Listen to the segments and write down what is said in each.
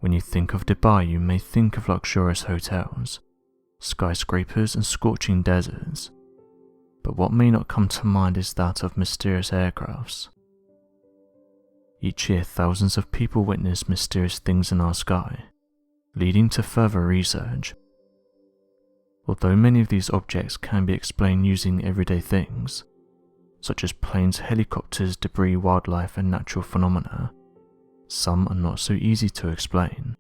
When you think of Dubai, you may think of luxurious hotels, skyscrapers and scorching deserts, but what may not come to mind is that of mysterious aircrafts. Each year, thousands of people witness mysterious things in our sky, leading to further research. Although many of these objects can be explained using everyday things, such as planes, helicopters, debris, wildlife, and natural phenomena, some are not so easy to explain.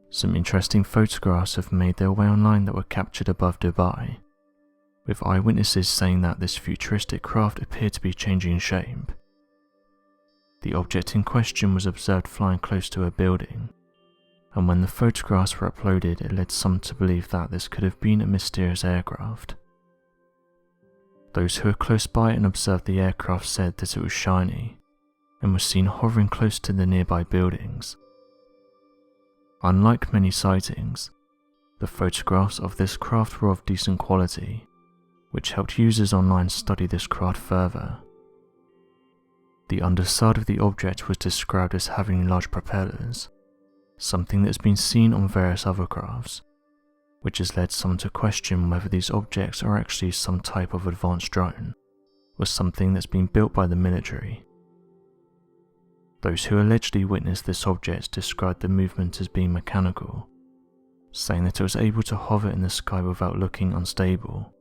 Some interesting photographs have made their way online that were captured above Dubai, with eyewitnesses saying that this futuristic craft appeared to be changing shape. The object in question was observed flying close to a building, and when the photographs were uploaded, it led some to believe that this could have been a mysterious aircraft. Those who were close by and observed the aircraft said that it was shiny, and was seen hovering close to the nearby buildings. Unlike many sightings, the photographs of this craft were of decent quality, which helped users online study this craft further. The underside of the object was described as having large propellers, something that's been seen on various other crafts, which has led some to question whether these objects are actually some type of advanced drone, or something that's been built by the military. Those who allegedly witnessed this object described the movement as being mechanical, saying that it was able to hover in the sky without looking unstable.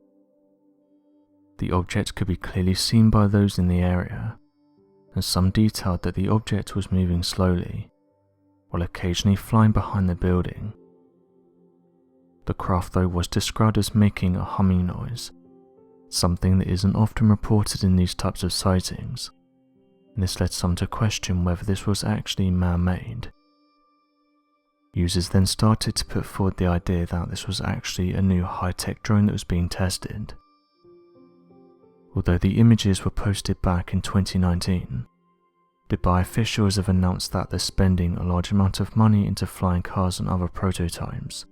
The object could be clearly seen by those in the area, and some detailed that the object was moving slowly, while occasionally flying behind the building. The craft though was described as making a humming noise, something that isn't often reported in these types of sightings, and this led some to question whether this was actually man-made. Users then started to put forward the idea that this was actually a new high-tech drone that was being tested. Although the images were posted back in 2019, Dubai officials have announced that they're spending a large amount of money into flying cars and other prototypes.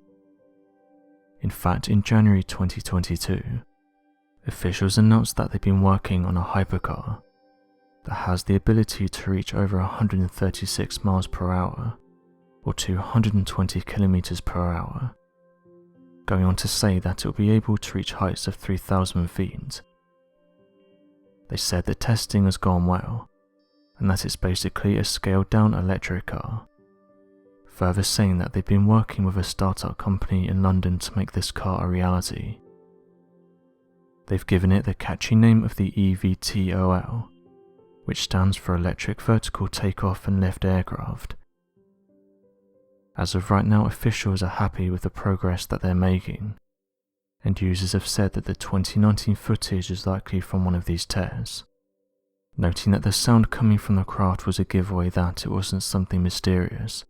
In fact, in January 2022, officials announced that they've been working on a hypercar that has the ability to reach over 136 miles per hour, or 220 kilometers per hour, going on to say that it will be able to reach heights of 3,000 feet. They said that testing has gone well, and that it's basically a scaled-down electric car, further saying that they've been working with a startup company in London to make this car a reality. They've given it the catchy name of the eVTOL, which stands for Electric Vertical Takeoff and Lift Aircraft. As of right now, officials are happy with the progress that they're making, and users have said that the 2019 footage is likely from one of these tests, noting that the sound coming from the craft was a giveaway that it wasn't something mysterious.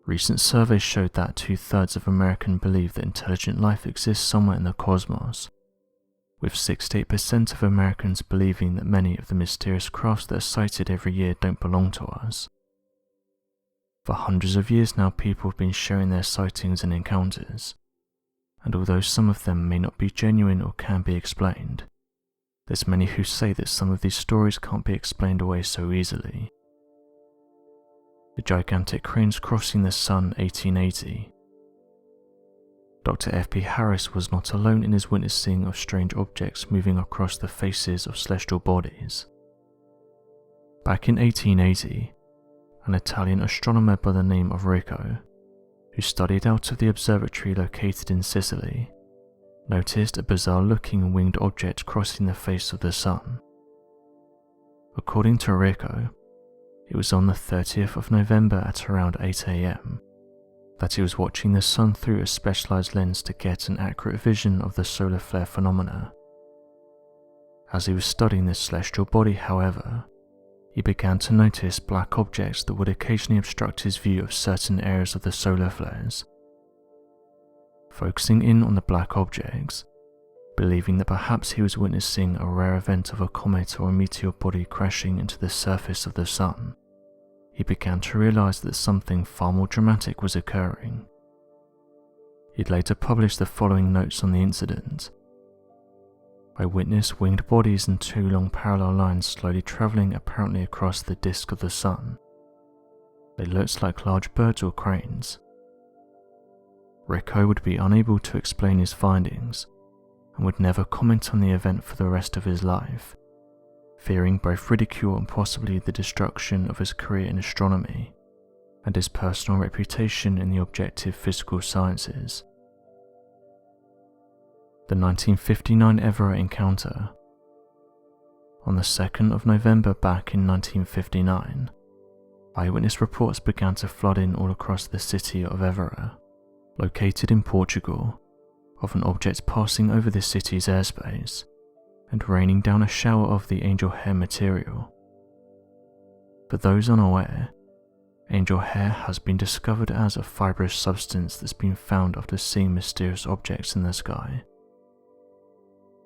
Recent surveys showed that 2/3 of Americans believe that intelligent life exists somewhere in the cosmos, with 68% of Americans believing that many of the mysterious crafts that are sighted every year don't belong to us. For hundreds of years now, people have been sharing their sightings and encounters, and although some of them may not be genuine or can be explained, there's many who say that some of these stories can't be explained away so easily. The gigantic cranes crossing the sun 1880. Dr. F.P. Harris was not alone in his witnessing of strange objects moving across the faces of celestial bodies. Back in 1880, an Italian astronomer by the name of Rico, who studied out of the observatory located in Sicily, noticed a bizarre-looking winged object crossing the face of the sun. According to Rico, it was on the 30th of November at around 8 AM that he was watching the sun through a specialized lens to get an accurate vision of the solar flare phenomena. As he was studying this celestial body, however, he began to notice black objects that would occasionally obstruct his view of certain areas of the solar flares. Focusing in on the black objects, believing that perhaps he was witnessing a rare event of a comet or a meteor body crashing into the surface of the sun, he began to realize that something far more dramatic was occurring. He'd later published the following notes on the incident. I witnessed winged bodies in two long parallel lines slowly traveling apparently across the disk of the sun, They looked like large birds or cranes. Rico would be unable to explain his findings and would never comment on the event for the rest of his life, fearing both ridicule and possibly the destruction of his career in astronomy and his personal reputation in the objective physical sciences. The 1959 Everett encounter. On the 2nd of November back in 1959, eyewitness reports began to flood in all across the city of Everett, located in Portugal, of an object passing over the city's airspace and raining down a shower of the angel hair material. For those unaware, angel hair has been discovered as a fibrous substance that's been found after seeing mysterious objects in the sky.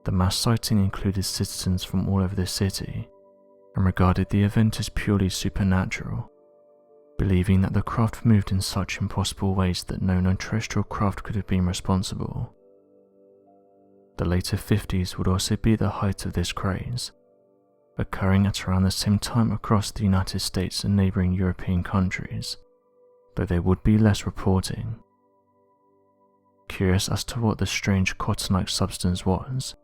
The mass sighting included citizens from all over the city and regarded the event as purely supernatural, believing that the craft moved in such impossible ways that no non-terrestrial craft could have been responsible. The later 50s would also be the height of this craze, occurring at around the same time across the United States and neighbouring European countries, though there would be less reporting. Curious as to what the strange cotton-like substance was,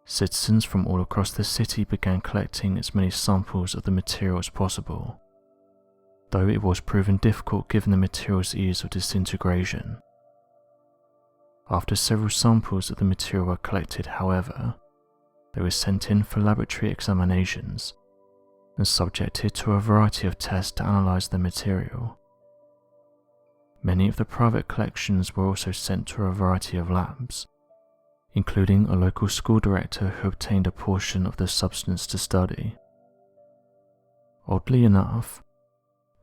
citizens from all across the city began collecting as many samples of the material as possible, though it was proven difficult given the material's ease of disintegration. After several samples of the material were collected, however, they were sent in for laboratory examinations and subjected to a variety of tests to analyse the material. Many of the private collections were also sent to a variety of labs, including a local school director who obtained a portion of the substance to study. Oddly enough,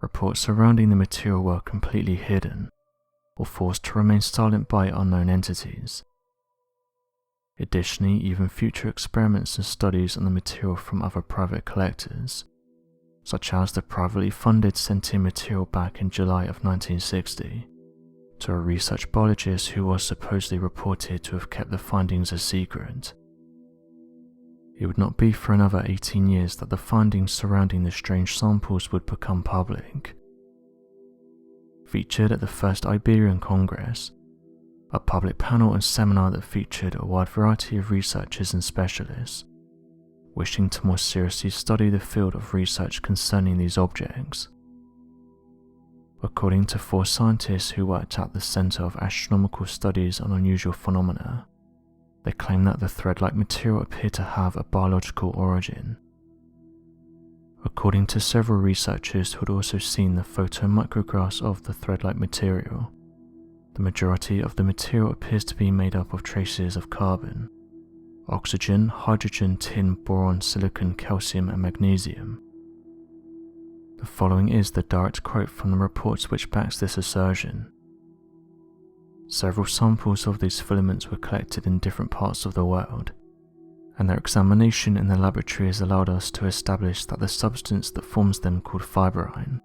reports surrounding the material were completely hidden or forced to remain silent by unknown entities. Additionally, even future experiments and studies on the material from other private collectors, such as the privately funded sent in material back in July of 1960, to a research biologist who was supposedly reported to have kept the findings a secret. It would not be for another 18 years that the findings surrounding the strange samples would become public. Featured at the first Iberian Congress, a public panel and seminar that featured a wide variety of researchers and specialists, wishing to more seriously study the field of research concerning these objects. According to 4 scientists who worked at the Center of Astronomical Studies on Unusual Phenomena, they claim that the thread-like material appeared to have a biological origin. According to several researchers who had also seen the photomicrographs of the thread-like material, the majority of the material appears to be made up of traces of carbon, oxygen, hydrogen, tin, boron, silicon, calcium, and magnesium. The following is the direct quote from the reports which backs this assertion. Several samples of these filaments were collected in different parts of the world, and their examination in the laboratory has allowed us to establish that the substance that forms them, called fibrine,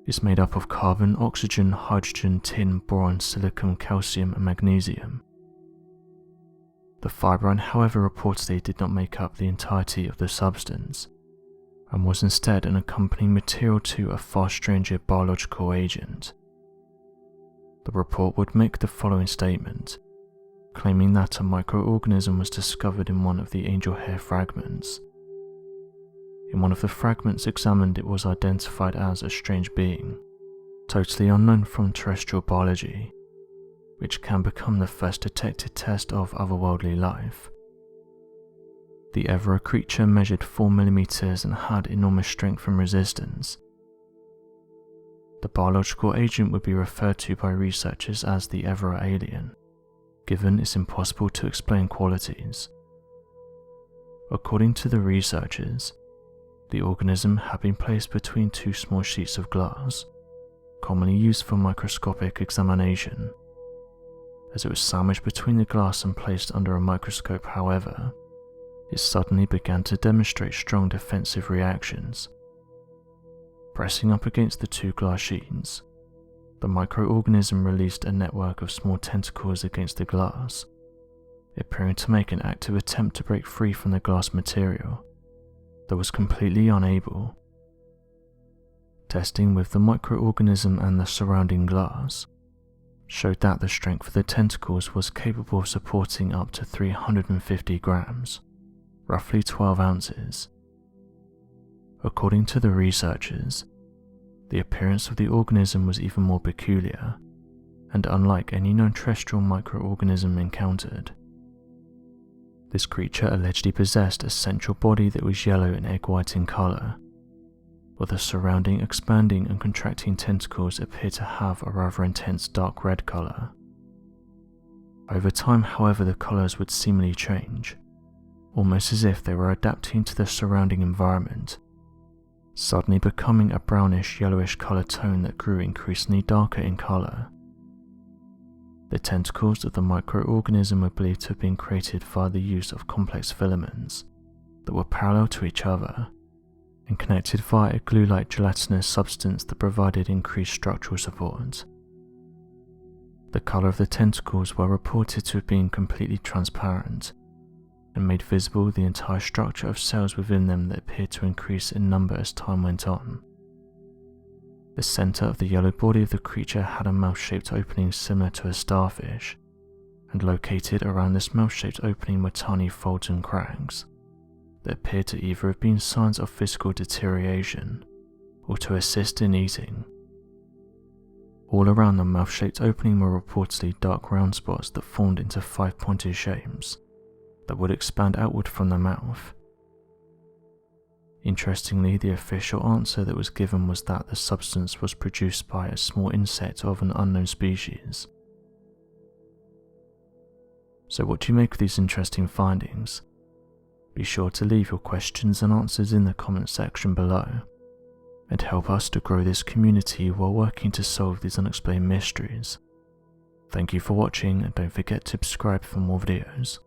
is made up of carbon, oxygen, hydrogen, tin, boron, silicon, calcium, and magnesium. The fibrine, however, reportedly did not make up the entirety of the substance, and was instead an accompanying material to a far stranger biological agent. The report would make the following statement, claiming that a microorganism was discovered in one of the angel hair fragments. In one of the fragments examined, it was identified as a strange being, totally unknown from terrestrial biology, which can become the first detected test of otherworldly life. The Everett creature measured 4 mm and had enormous strength and resistance. The biological agent would be referred to by researchers as the Everett alien, given its impossible to explain qualities. According to the researchers, the organism had been placed between 2 small sheets of glass, commonly used for microscopic examination. As it was sandwiched between the glass and placed under a microscope, however, it suddenly began to demonstrate strong defensive reactions. Pressing up against the 2 glass sheets, the microorganism released a network of small tentacles against the glass, appearing to make an active attempt to break free from the glass material, though was completely unable. Testing with the microorganism and the surrounding glass showed that the strength of the tentacles was capable of supporting up to 350 grams, roughly 12 ounces. According to the researchers, the appearance of the organism was even more peculiar and unlike any known terrestrial microorganism encountered. This creature allegedly possessed a central body that was yellow and egg white in colour, while the surrounding expanding and contracting tentacles appear to have a rather intense dark red colour. Over time, however, the colours would seemingly change, almost as if they were adapting to the surrounding environment, suddenly becoming a brownish yellowish colour tone that grew increasingly darker in colour. The tentacles of the microorganism were believed to have been created via the use of complex filaments that were parallel to each other and connected via a glue-like gelatinous substance that provided increased structural support. The colour of the tentacles were reported to have been completely transparent and made visible the entire structure of cells within them that appeared to increase in number as time went on. The centre of the yellow body of the creature had a mouth-shaped opening similar to a starfish, and located around this mouth-shaped opening were tiny folds and cracks that appeared to either have been signs of physical deterioration or to assist in eating. All around the mouth-shaped opening were reportedly dark round spots that formed into 5-pointed shapes that would expand outward from the mouth. Interestingly, the official answer that was given was that the substance was produced by a small insect of an unknown species. So what do you make of these interesting findings? Be sure to leave your questions and answers in the comment section below, and help us to grow this community while working to solve these unexplained mysteries. Thank you for watching, and don't forget to subscribe for more videos.